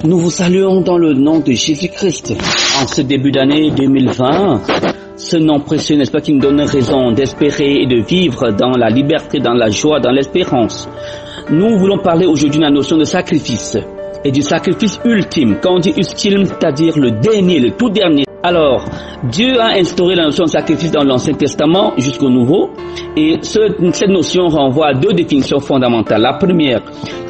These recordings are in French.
Nous vous saluons dans le nom de Jésus-Christ. En ce début d'année 2020, ce nom précieux, n'est-ce pas, qui nous donne raison d'espérer et de vivre dans la liberté, dans la joie, dans l'espérance. Nous voulons parler aujourd'hui de la notion de sacrifice et du sacrifice ultime. Quand on dit ultime, c'est-à-dire le dernier, le tout dernier. Alors, Dieu a instauré la notion de sacrifice dans l'Ancien Testament jusqu'au Nouveau, et cette notion renvoie à deux définitions fondamentales. La première,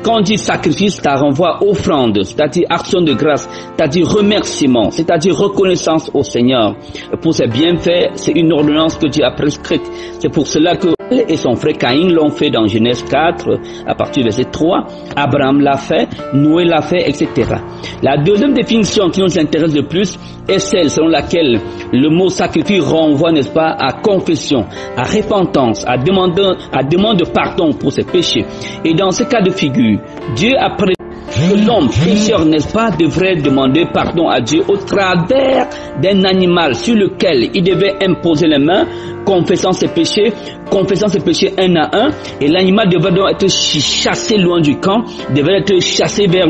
quand on dit sacrifice, ça renvoie à offrande, c'est-à-dire action de grâce, c'est-à-dire remerciement, c'est-à-dire reconnaissance au Seigneur pour ses bienfaits. C'est une ordonnance que Dieu a prescrite. C'est pour cela que et son frère Caïn l'ont fait dans Genèse 4, à partir du verset 3. Abraham l'a fait, Noé l'a fait, etc. La deuxième définition qui nous intéresse le plus est celle selon laquelle le mot sacrifice renvoie, n'est-ce pas, à confession, à repentance, à demande de pardon pour ses péchés. Et dans ce cas de figure, Dieu a prévu que l'homme pécheur, n'est-ce pas, devrait demander pardon à Dieu au travers d'un animal sur lequel il devait imposer les mains, confessant ses péchés un à un, et l'animal devait donc être chassé loin du camp, devait être chassé vers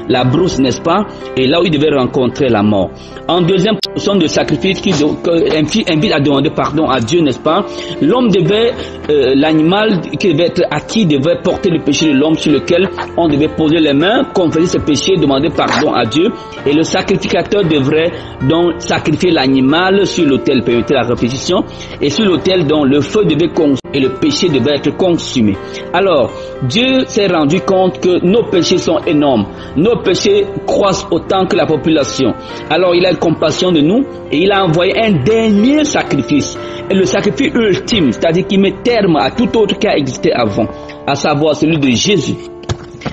la brousse, n'est-ce pas, et là où il devait rencontrer la mort. En deuxième position de sacrifice qui invite à demander pardon à Dieu, n'est-ce pas, l'homme devait, l'animal qui devait être acquis devait porter le péché de l'homme sur lequel on devait poser les mains, confesser ses péchés, demander pardon à Dieu, et le sacrificateur devrait donc sacrifier l'animal sur l'autel, permettez la répétition, et sur l'autel dont le feu devait consommer et le péché devait être consumé. Alors, Dieu s'est rendu compte que nos péchés sont énormes. Nos péchés croissent autant que la population. Alors, il a compassion de nous et il a envoyé un dernier sacrifice. Et le sacrifice ultime, c'est-à-dire qui met terme à tout autre qui a existé avant, à savoir celui de Jésus.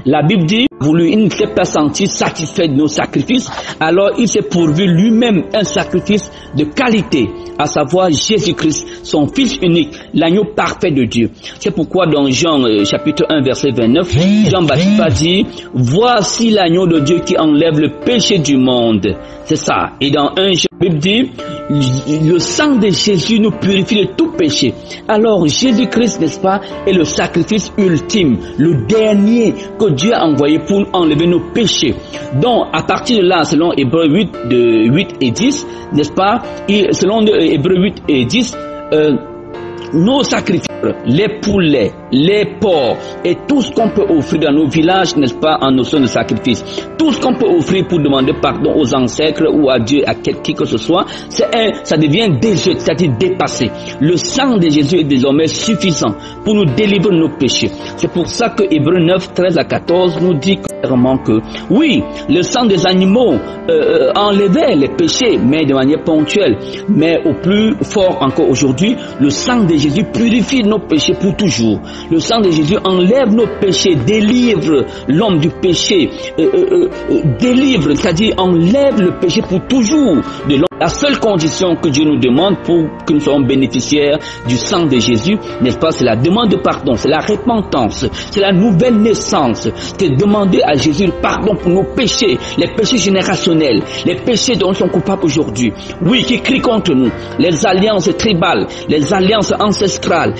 La Bible dit, il ne s'est pas senti satisfait de nos sacrifices, alors il s'est pourvu lui-même un sacrifice de qualité, à savoir Jésus-Christ, son Fils unique, l'agneau parfait de Dieu. C'est pourquoi dans Jean chapitre 1 verset 29, Jean-Baptiste a dit, voici l'agneau de Dieu qui enlève le péché du monde. C'est ça. Et dans 1 Jean, la Bible dit, le sang de Jésus nous purifie de tout péché. Alors Jésus-Christ, n'est-ce pas, est le sacrifice ultime, le dernier que Dieu a envoyé pour enlever nos péchés. Donc, à partir de là, selon Hébreux 8, de 8 et 10, n'est-ce pas, selon Hébreux 8 et 10, nos sacrifices, les poulets, les porcs et tout ce qu'on peut offrir dans nos villages, n'est-ce pas, en notion de sacrifice, tout ce qu'on peut offrir pour demander pardon aux ancêtres ou à Dieu, à qui que ce soit, ça devient désuet, c'est-à-dire dépassé. Le sang de Jésus est désormais suffisant pour nous délivrer de nos péchés. C'est pour ça que Hébreux 9, 13 à 14 nous dit clairement que oui, le sang des animaux enlevait les péchés, mais de manière ponctuelle. Mais au plus fort encore aujourd'hui, le sang de Jésus purifie nos péchés pour toujours. Le sang de Jésus enlève nos péchés, délivre l'homme du péché, délivre, c'est-à-dire enlève le péché pour toujours de l'homme. La seule condition que Dieu nous demande pour que nous soyons bénéficiaires du sang de Jésus, n'est-ce pas, c'est la demande de pardon, c'est la repentance, c'est la nouvelle naissance, c'est demander à Jésus le pardon pour nos péchés, les péchés générationnels, les péchés dont nous sommes coupables aujourd'hui, oui, qui crient contre nous, les alliances tribales, les alliances ancestrales,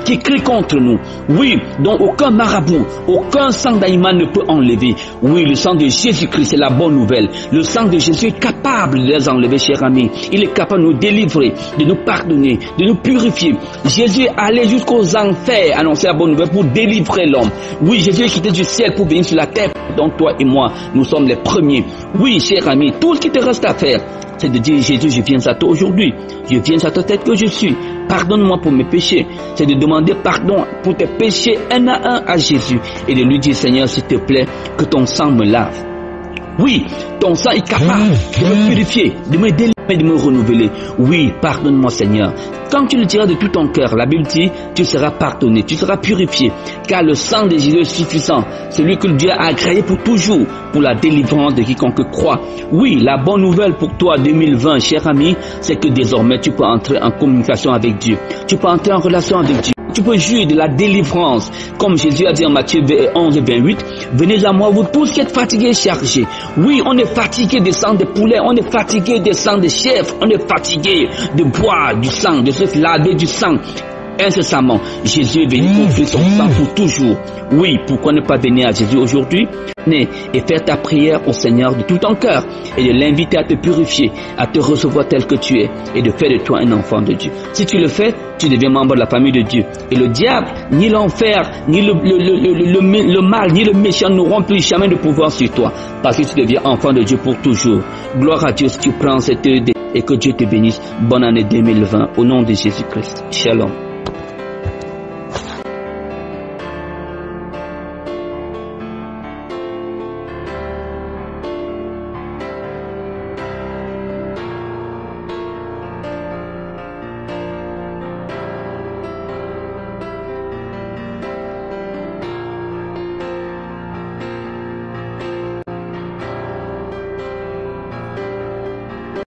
qui crient contre nous. Oui, dont aucun marabout, aucun sang d'animal ne peut enlever. Oui, le sang de Jésus-Christ, c'est la bonne nouvelle. Le sang de Jésus est capable de les enlever, chers amis. Il est capable de nous délivrer, de nous pardonner, de nous purifier. Jésus est allé jusqu'aux enfers annoncer la bonne nouvelle pour délivrer l'homme. Oui, Jésus est quitté du ciel pour venir sur la terre. Donc toi et moi, nous sommes les premiers. Oui, chers amis, tout ce qui te reste à faire, c'est de dire, Jésus, je viens à toi aujourd'hui. Je viens à toi tel que je suis. Pardonne-moi pour mes péchés. C'est de demander pardon pour tes péchés un à un à Jésus. Et de lui dire, Seigneur, s'il te plaît, que ton sang me lave. Oui, ton sang est capable de me purifier, de me délivrer, de me renouveler. Oui, pardonne-moi, Seigneur. Quand tu le diras de tout ton cœur, la Bible dit, tu seras pardonné, tu seras purifié, car le sang de Jésus est suffisant, celui que Dieu a agréé pour toujours, pour la délivrance de quiconque croit. Oui, la bonne nouvelle pour toi 2020, cher ami, c'est que désormais tu peux entrer en communication avec Dieu, tu peux entrer en relation avec Dieu. Tu peux jouir de la délivrance, comme Jésus a dit en Matthieu 11 et 28, venez à moi vous tous qui êtes fatigués et chargés. Oui, on est fatigué des sangs de poulet, on est fatigué des sangs de chèvres, on est fatigué de boire du sang, de se laver du sang. incessamment. Jésus est venu offrir son sang pour toujours. Oui, pourquoi ne pas venir à Jésus aujourd'hui et faire ta prière au Seigneur de tout ton cœur et de l'inviter à te purifier, à te recevoir tel que tu es et de faire de toi un enfant de Dieu. Si tu le fais, tu deviens membre de la famille de Dieu. Et le diable, ni l'enfer, ni le mal, ni le méchant n'auront plus jamais de pouvoir sur toi parce que tu deviens enfant de Dieu pour toujours. Gloire à Dieu si tu prends cette idée et que Dieu te bénisse. Bonne année 2020 au nom de Jésus-Christ. Shalom.